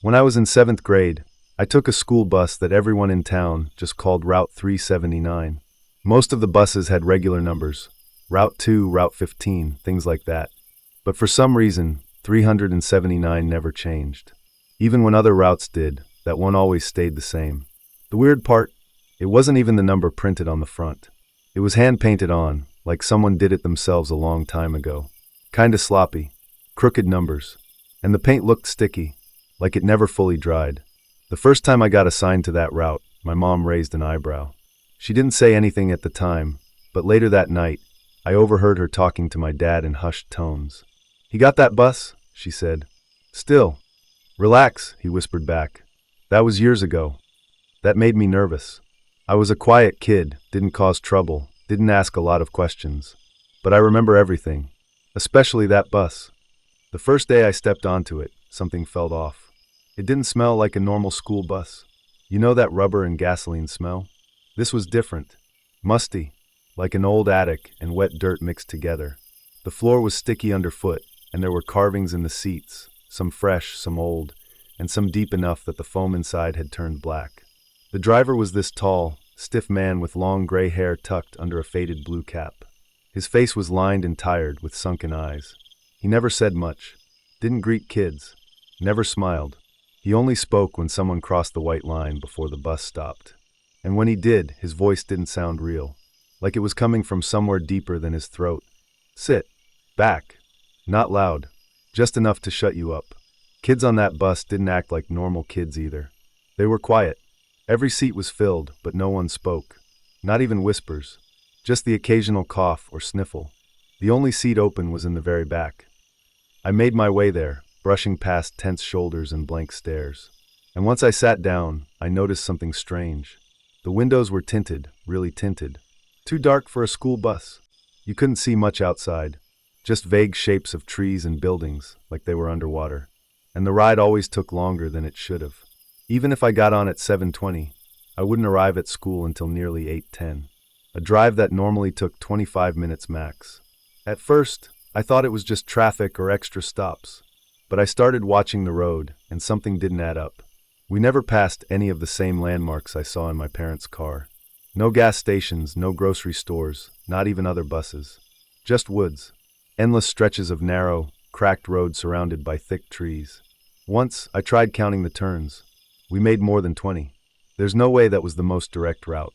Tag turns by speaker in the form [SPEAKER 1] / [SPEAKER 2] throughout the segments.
[SPEAKER 1] When I was in 7th grade, I took a school bus that everyone in town just called Route 379. Most of the buses had regular numbers, Route 2, Route 15, things like that. But for some reason, 379 never changed. Even when other routes did, that one always stayed the same. The weird part, it wasn't even the number printed on the front. It was hand-painted on, like someone did it themselves a long time ago. Kinda sloppy, crooked numbers. And the paint looked sticky, like it never fully dried. The first time I got assigned to that route, my mom raised an eyebrow. She didn't say anything at the time, but later that night, I overheard her talking to my dad in hushed tones. "He got that bus?" she said. "Still." "Relax," he whispered back. "That was years ago." That made me nervous. I was a quiet kid, didn't cause trouble, didn't ask a lot of questions. But I remember everything, especially that bus. The first day I stepped onto it, something felt off. It didn't smell like a normal school bus. You know that rubber and gasoline smell? This was different. Musty, like an old attic and wet dirt mixed together. The floor was sticky underfoot, and there were carvings in the seats, some fresh, some old, and some deep enough that the foam inside had turned black. The driver was this tall, stiff man with long gray hair tucked under a faded blue cap. His face was lined and tired with sunken eyes. He never said much, didn't greet kids, never smiled. He only spoke when someone crossed the white line before the bus stopped. And when he did, his voice didn't sound real, like it was coming from somewhere deeper than his throat. "Sit. Back." Not loud, just enough to shut you up. Kids on that bus didn't act like normal kids either. They were quiet. Every seat was filled, but no one spoke. Not even whispers. Just the occasional cough or sniffle. The only seat open was in the very back. I made my way there, brushing past tense shoulders and blank stares. And once I sat down, I noticed something strange. The windows were tinted, really tinted. Too dark for a school bus. You couldn't see much outside. Just vague shapes of trees and buildings, like they were underwater. And the ride always took longer than it should have. Even if I got on at 7:20, I wouldn't arrive at school until nearly 8:10. A drive that normally took 25 minutes max. At first, I thought it was just traffic or extra stops. But I started watching the road, and something didn't add up. We never passed any of the same landmarks I saw in my parents' car. No gas stations, no grocery stores, not even other buses. Just woods. Endless stretches of narrow, cracked road surrounded by thick trees. Once, I tried counting the turns. We made more than 20. There's no way that was the most direct route.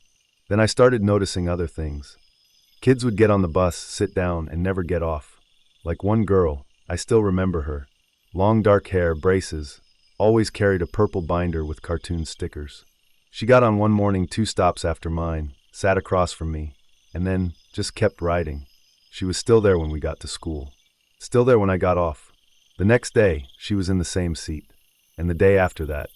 [SPEAKER 1] Then I started noticing other things. Kids would get on the bus, sit down, and never get off. Like one girl, I still remember her. Long dark hair, braces, always carried a purple binder with cartoon stickers. She got on one morning 2 stops after mine, sat across from me, and then just kept riding. She was still there when we got to school. Still there when I got off. The next day, she was in the same seat. And the day after that.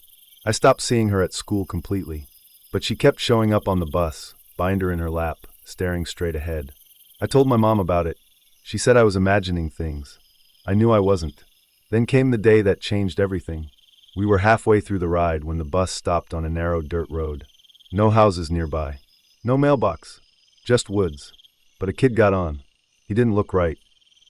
[SPEAKER 1] I stopped seeing her at school completely. But she kept showing up on the bus, binder in her lap, staring straight ahead. I told my mom about it. She said I was imagining things. I knew I wasn't. Then came the day that changed everything. We were halfway through the ride when the bus stopped on a narrow dirt road. No houses nearby. No mailbox. Just woods. But a kid got on. He didn't look right.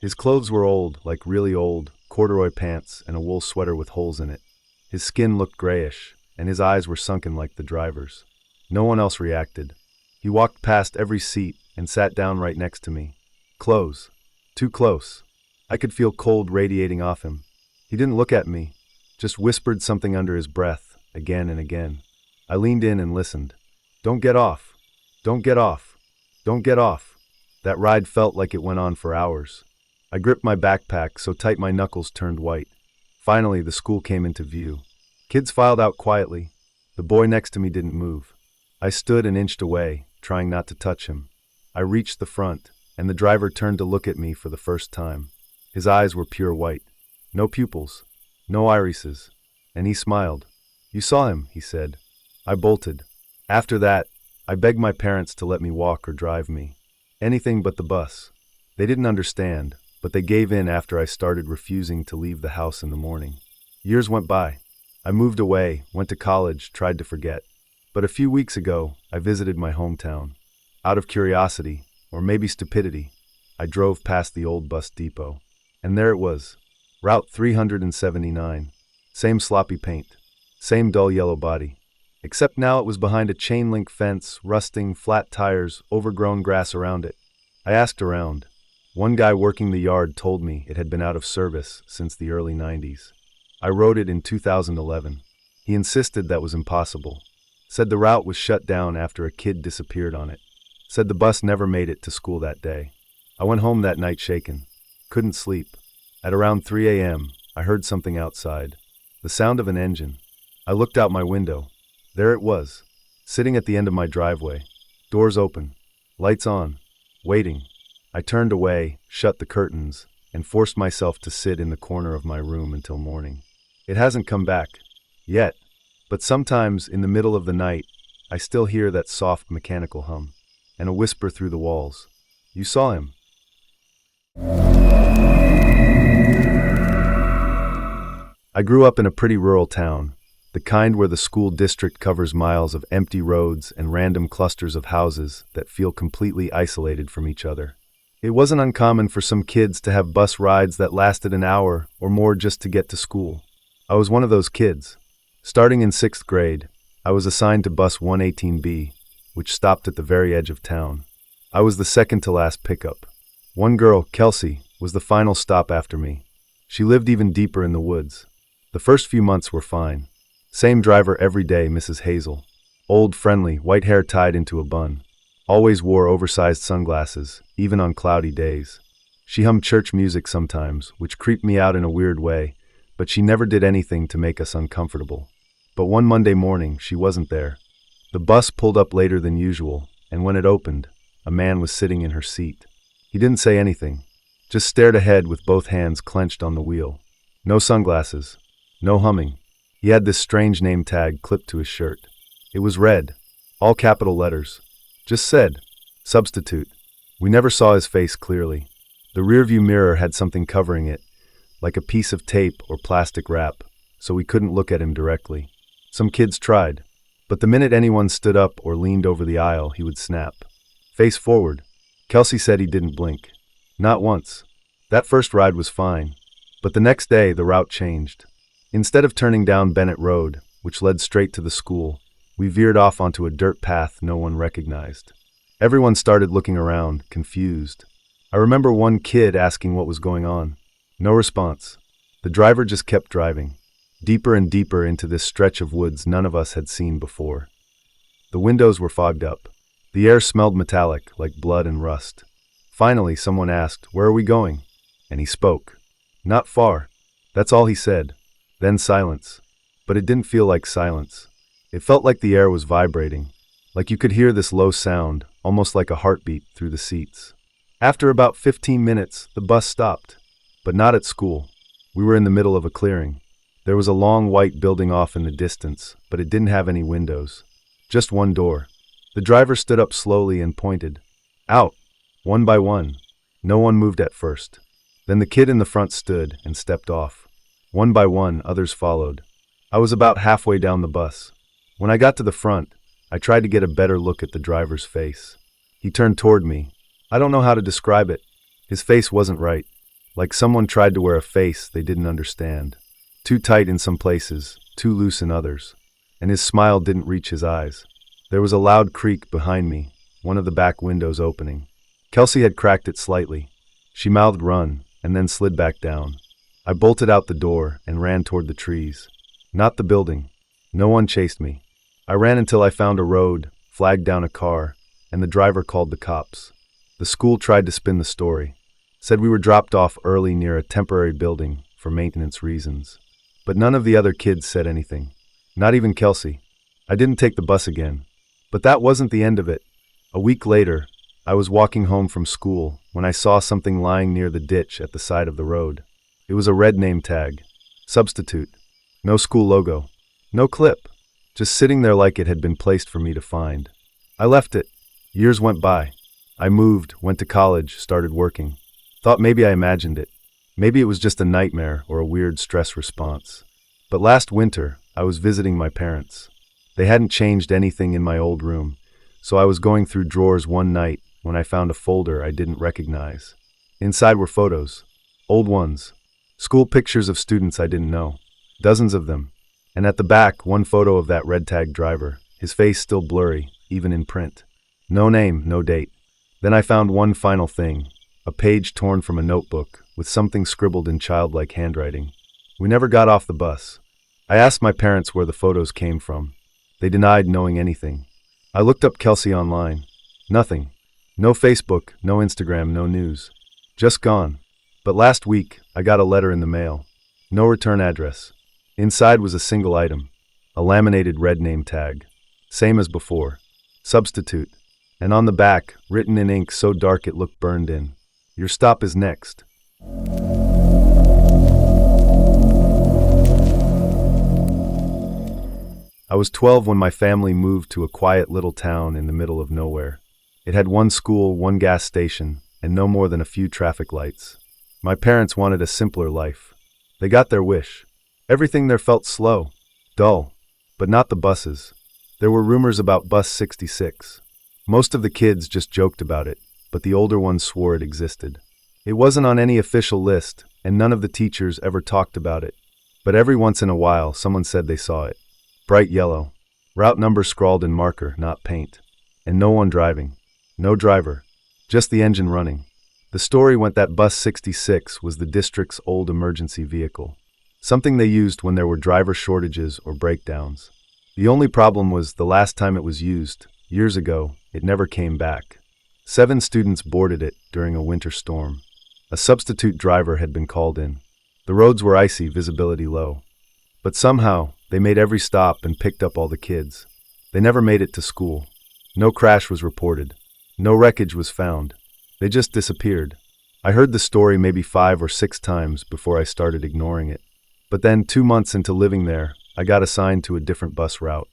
[SPEAKER 1] His clothes were old, like really old, corduroy pants and a wool sweater with holes in it. His skin looked grayish, and his eyes were sunken like the driver's. No one else reacted. He walked past every seat and sat down right next to me. Close. Too close. I could feel cold radiating off him. He didn't look at me, just whispered something under his breath, again and again. I leaned in and listened. "Don't get off. Don't get off. Don't get off." That ride felt like it went on for hours. I gripped my backpack so tight my knuckles turned white. Finally, the school came into view. Kids filed out quietly. The boy next to me didn't move. I stood and inched away, trying not to touch him. I reached the front, and the driver turned to look at me for the first time. His eyes were pure white. No pupils. No irises. And he smiled. "You saw him," he said. I bolted. After that, I begged my parents to let me walk or drive me. Anything but the bus. They didn't understand, but they gave in after I started refusing to leave the house in the morning. Years went by. I moved away, went to college, tried to forget. But a few weeks ago, I visited my hometown. Out of curiosity, or maybe stupidity, I drove past the old bus depot. And there it was, Route 379. Same sloppy paint. Same dull yellow body. Except now it was behind a chain-link fence, rusting, flat tires, overgrown grass around it. I asked around. One guy working the yard told me it had been out of service since the early 90s. I rode it in 2011. He insisted that was impossible. Said the route was shut down after a kid disappeared on it. Said the bus never made it to school that day. I went home that night shaken. Couldn't sleep. At around 3 a.m., I heard something outside. The sound of an engine. I looked out my window. There it was, sitting at the end of my driveway. Doors open. Lights on. Waiting. I turned away, shut the curtains, and forced myself to sit in the corner of my room until morning. It hasn't come back. Yet. But sometimes, in the middle of the night, I still hear that soft mechanical hum, and a whisper through the walls. You saw him. I grew up in a pretty rural town, the kind where the school district covers miles of empty roads and random clusters of houses that feel completely isolated from each other. It wasn't uncommon for some kids to have bus rides that lasted an hour or more just to get to school. I was one of those kids. Starting in 6th grade, I was assigned to bus 118B, which stopped at the very edge of town. I was the second to last pickup. One girl, Kelsey, was the final stop after me. She lived even deeper in the woods. The first few months were fine. Same driver every day, Mrs. Hazel. Old, friendly, white hair tied into a bun. Always wore oversized sunglasses, even on cloudy days. She hummed church music sometimes, which creeped me out in a weird way, but she never did anything to make us uncomfortable. But one Monday morning, she wasn't there. The bus pulled up later than usual, and when it opened, a man was sitting in her seat. He didn't say anything, just stared ahead with both hands clenched on the wheel. No sunglasses, no humming. He had this strange name tag clipped to his shirt. It was red, all capital letters. Just said, substitute. We never saw his face clearly. The rearview mirror had something covering it, like a piece of tape or plastic wrap, so we couldn't look at him directly. Some kids tried, but the minute anyone stood up or leaned over the aisle, he would snap. Face forward. Kelsey said he didn't blink. Not once. That first ride was fine, but the next day the route changed. Instead of turning down Bennett Road, which led straight to the school, we veered off onto a dirt path no one recognized. Everyone started looking around, confused. I remember one kid asking what was going on. No response. The driver just kept driving, deeper and deeper into this stretch of woods none of us had seen before. The windows were fogged up. The air smelled metallic, like blood and rust. Finally, someone asked, "Where are we going?" And he spoke. "Not far." That's all he said. Then silence. But it didn't feel like silence. It felt like the air was vibrating, like you could hear this low sound, almost like a heartbeat, through the seats. After about 15 minutes, the bus stopped. But not at school. We were in the middle of a clearing. There was a long white building off in the distance, but it didn't have any windows. Just one door. The driver stood up slowly and pointed. Out. One by one. No one moved at first. Then the kid in the front stood and stepped off. One by one, others followed. I was about halfway down the bus. When I got to the front, I tried to get a better look at the driver's face. He turned toward me. I don't know how to describe it. His face wasn't right. Like someone tried to wear a face they didn't understand. Too tight in some places, too loose in others. And his smile didn't reach his eyes. There was a loud creak behind me, one of the back windows opening. Kelsey had cracked it slightly. She mouthed "run," and then slid back down. I bolted out the door and ran toward the trees. Not the building. No one chased me. I ran until I found a road, flagged down a car, and the driver called the cops. The school tried to spin the story. Said we were dropped off early near a temporary building for maintenance reasons. But none of the other kids said anything. Not even Kelsey. I didn't take the bus again. But that wasn't the end of it. A week later, I was walking home from school when I saw something lying near the ditch at the side of the road. It was a red name tag. Substitute. No school logo. No clip. Just sitting there like it had been placed for me to find. I left it. Years went by. I moved, went to college, started working. Thought maybe I imagined it. Maybe it was just a nightmare or a weird stress response. But last winter, I was visiting my parents. They hadn't changed anything in my old room, so I was going through drawers one night when I found a folder I didn't recognize. Inside were photos. Old ones. School pictures of students I didn't know. Dozens of them. And at the back, one photo of that red-tagged driver, his face still blurry, even in print. No name, no date. Then I found one final thing, a page torn from a notebook, with something scribbled in childlike handwriting. We never got off the bus. I asked my parents where the photos came from. They denied knowing anything. I looked up Kelsey online. Nothing. No Facebook, no Instagram, no news. Just gone. But last week, I got a letter in the mail. No return address. Inside was a single item, a laminated red name tag. Same as before. Substitute. And on the back, written in ink so dark it looked burned in. Your stop is next. I was 12 when my family moved to a quiet little town in the middle of nowhere. It had one school, one gas station, and no more than a few traffic lights. My parents wanted a simpler life. They got their wish. Everything there felt slow, dull, but not the buses. There were rumors about Bus 66. Most of the kids just joked about it, but the older ones swore it existed. It wasn't on any official list, and none of the teachers ever talked about it. But every once in a while, someone said they saw it. Bright yellow. Route number scrawled in marker, not paint. And no one driving. No driver. Just the engine running. The story went that Bus 66 was the district's old emergency vehicle. Something they used when there were driver shortages or breakdowns. The only problem was the last time it was used, years ago, it never came back. 7 students boarded it during a winter storm. A substitute driver had been called in. The roads were icy, visibility low. But somehow, they made every stop and picked up all the kids. They never made it to school. No crash was reported. No wreckage was found. They just disappeared. I heard the story maybe 5 or 6 times before I started ignoring it. But then, 2 months into living there, I got assigned to a different bus route.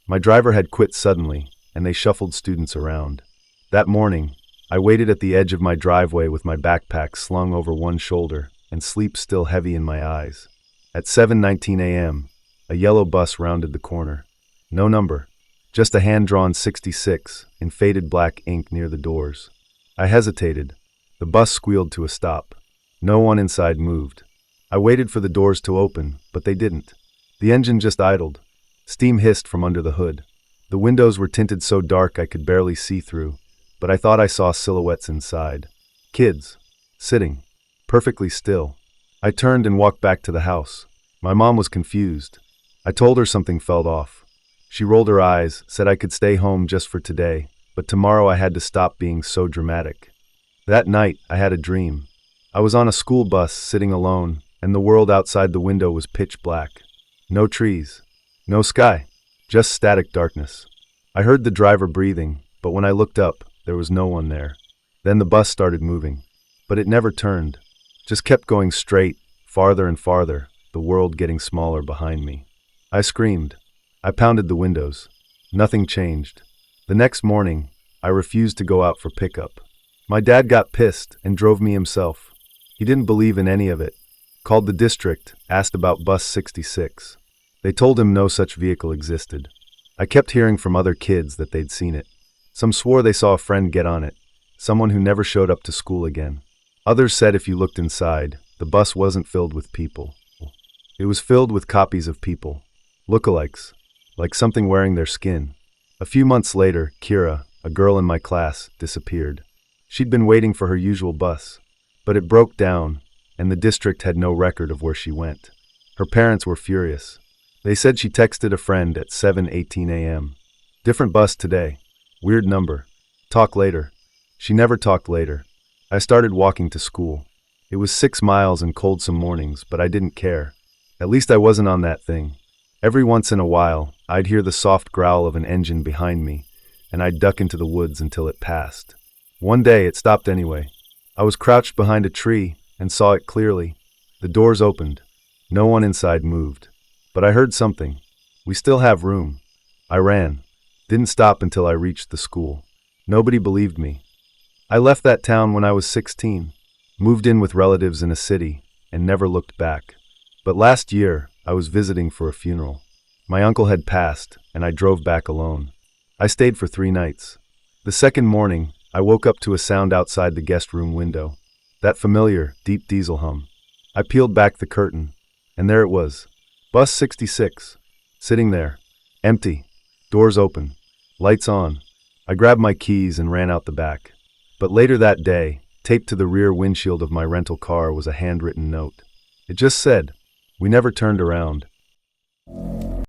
[SPEAKER 1] My driver had quit suddenly, and they shuffled students around. That morning, I waited at the edge of my driveway with my backpack slung over one shoulder and sleep still heavy in my eyes. At 7:19 a.m., a yellow bus rounded the corner. No number, just a hand-drawn 66 in faded black ink near the doors. I hesitated. The bus squealed to a stop. No one inside moved. I waited for the doors to open, but they didn't. The engine just idled. Steam hissed from under the hood. The windows were tinted so dark I could barely see through, but I thought I saw silhouettes inside. Kids. Sitting. Perfectly still. I turned and walked back to the house. My mom was confused. I told her something felt off. She rolled her eyes, said I could stay home just for today, but tomorrow I had to stop being so dramatic. That night, I had a dream. I was on a school bus, sitting alone, and the world outside the window was pitch black. No trees. No sky. Just static darkness. I heard the driver breathing, but when I looked up, there was no one there. Then the bus started moving. But it never turned. Just kept going straight, farther and farther, the world getting smaller behind me. I screamed. I pounded the windows. Nothing changed. The next morning, I refused to go out for pickup. My dad got pissed and drove me himself. He didn't believe in any of it. Called the district, asked about Bus 66. They told him no such vehicle existed. I kept hearing from other kids that they'd seen it. Some swore they saw a friend get on it, someone who never showed up to school again. Others said if you looked inside, the bus wasn't filled with people. It was filled with copies of people. Lookalikes. Like something wearing their skin. A few months later, Kira, a girl in my class, disappeared. She'd been waiting for her usual bus. But it broke down, and the district had no record of where she went. Her parents were furious. They said she texted a friend at 7:18 a.m. Different bus today. Weird number. Talk later. She never talked later. I started walking to school. It was 6 miles and cold some mornings, but I didn't care. At least I wasn't on that thing. Every once in a while, I'd hear the soft growl of an engine behind me, and I'd duck into the woods until it passed. One day, it stopped anyway. I was crouched behind a tree and saw it clearly. The doors opened. No one inside moved. But I heard something. We still have room. I ran. Didn't stop until I reached the school. Nobody believed me. I left that town when I was 16, moved in with relatives in a city, and never looked back. But last year, I was visiting for a funeral. My uncle had passed, and I drove back alone. I stayed for 3 nights. The second morning, I woke up to a sound outside the guest room window. That familiar, deep diesel hum. I peeled back the curtain, and there it was. Bus 66. Sitting there. Empty. Doors open. Lights on. I grabbed my keys and ran out the back. But later that day, taped to the rear windshield of my rental car was a handwritten note. It just said, "We never turned around."